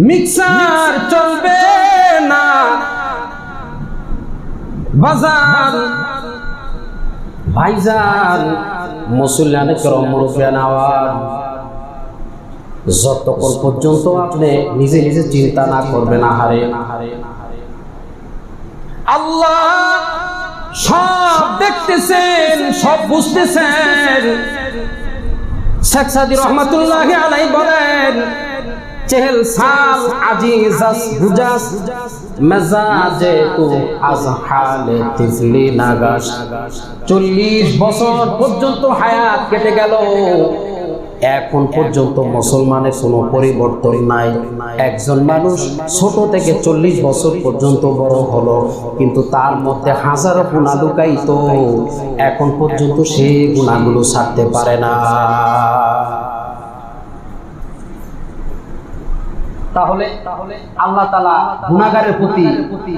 Mixer চলবে না বাজার ভাইজান মুসলমানে করম মুরব্বিয়ান আওয়াজ যতক্ষণ পর্যন্ত আপনি নিজে নিজে চিন্তা না করবেন আহারে আল্লাহ সব দেখতেছেন সব বুঝতেছেন। শেখ সাদি রহমাতুল্লাহি আলাইহি বলেন চেহেল সাল আজিজাস গুজাস মেজাজে তু আজ হালে তিফলি নাগাস। 40 বছর পর্যন্ত হায়াত কেটে গেল, এখন পর্যন্ত মুসলমানের কোনো পরিবর্তন নাই। একজন মানুষ ছোট থেকে 40 বছর পর্যন্ত বড় হলো, কিন্তু তার মধ্যে হাজারো গুনাহ লুকাইতো, এখন পর্যন্ত সেই গুনাহগুলো ছাড়তে পারে না। তাহলে আল্লাহ তাআলা গুনাহগারের প্রতি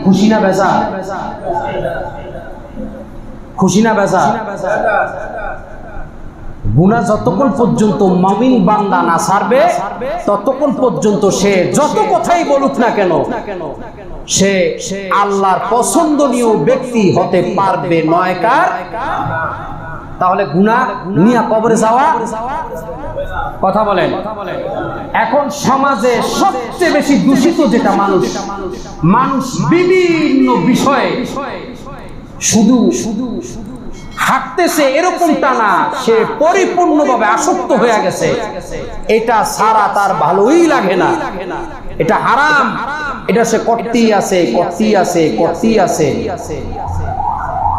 খুশি না বেজার? খুশি না বেজার? গুনাহ যতক্ষণ পর্যন্ত মুমিন বান্দা না ছাড়বে ততক্ষণ পর্যন্ত সে যত কথাই বলুক না কেন সে আল্লাহর পছন্দনীয় ব্যক্তি হতে পারবে নয় কার? তাহলে গুনাহ নিয়ে কবরে যাওয়া কথা বলেন। এখন সমাজে সবচেয়ে বেশি দূষিত যেটা মানুষ বিভিন্ন বিষয়ে শুধু হাঁটতেছে এরকমটা না, সে পরিপূর্ণভাবে আসক্ত হয়ে গেছে। এটা ছাড়া তার ভালোই লাগে না, এটা হারাম, এটা সে করতেই আছে।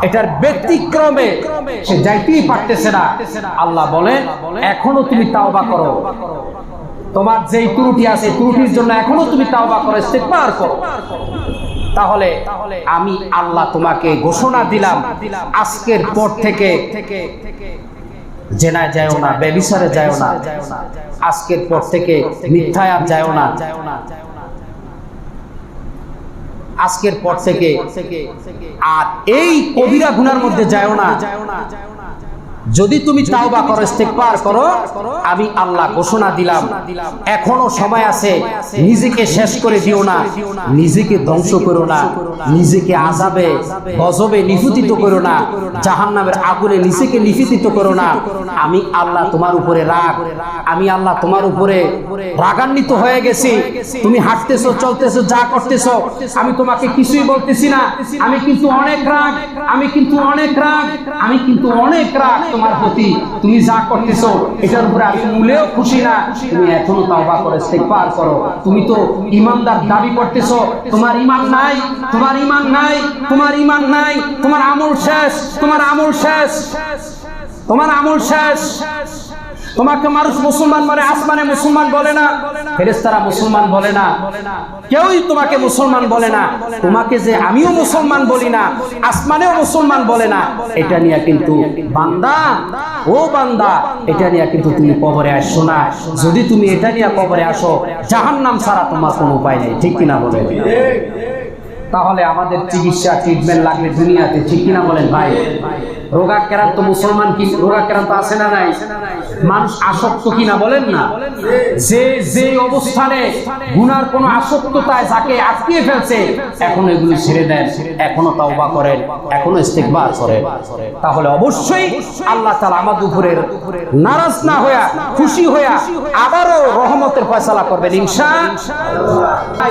এটার ব্যতিক্রমে সে যাইতেই পারতেছে না। আল্লাহ বলেন এখনো তুমি তাওবা করো, তোমার যেই ত্রুটি আছে ত্রুটির জন্য এখনো তুমি তাওবা করো, ইস্তেগফার করো। তাহলে আমি আল্লাহ তোমাকে ঘোষণা দিলাম আজকের পর থেকে জেনায় যাও না, ব্যভিচারে যাও না, আজকের পর থেকে মিথ্যায় আর যাও না, আজকের পর থেকে আর এই কবিরা গুনার মধ্যে যাও না। যদি তুমি তাওবা করো, ইস্তেগফার করো, আমি আল্লাহ ঘোষণা দিলাম এখনো সময় আছে, নিজেকে শেষ করে দিও না, নিজেকে ধ্বংস করো না, নিজেকে আযাবে গজবে নিপতিত করো না, জাহান্নামের আগুনে নিজেকে নিপতিত করো না। আমি আল্লাহ তোমার উপরে আমি আল্লাহ তোমার উপরে রাগান্বিত হয়ে গেছি। তুমি হাঁটতেছো, চলতেছো, যা করতেছো, আমি তোমাকে কিছুই বলতেছি না, আমি কিন্তু অনেক রাগ তোমার প্রতি। তুমি যা করতেছো এটার উপরে আমি মূলেও খুশি না। তুমি এখনো তাওবা করে ইস্তেগফার করো। তুমি তো ঈমানদার দাবি করতেছো, তোমার ঈমান নাই, তোমার আমল শেষ। তোমাকে মানুষ মুসলমান বলে, আসমানে মুসলমান বলে না, ফেরেশতারা মুসলমান বলে না, কেউই তোমাকে মুসলমান বলে না। তোমাকে যে আমিও মুসলমান বলি না, আসমানেও মুসলমান বলে না, এটা নিয়ে কিন্তু বান্দা এটা নিয়ে কিন্তু তুমি কবরে আসছো না। যদি তুমি এটা নিয়ে কবরে আসো, জাহান্নাম ছাড়া তোমার কোনো উপায় নেই, ঠিক কিনা বলেন? তাহলে আমাদের চিকিৎসা ট্রিটমেন্ট লাগবে দুনিয়াতে, ঠিক কিনা বলেন ভাই? রোগাক্রান্ত মুসলমান কি রোগাক্রান্ত আছে না নাই? মানুষ আসক্ত কিনা বলেন না? যে অবস্থানে গুনার কোন আসক্ততায় যাকে আটকিয়ে ফেলছে, এখন এগুলি ছেড়ে দেন, এখনো তাওবা করেন, এখনো ইস্তেগফার করেন। তাহলে অবশ্যই আল্লাহ তাআলা আমাদের উপরে নারাজ না হইয়া খুশি হইয়া আবারও রহমতের ফয়সালা করবেন ইনশাআল্লাহ।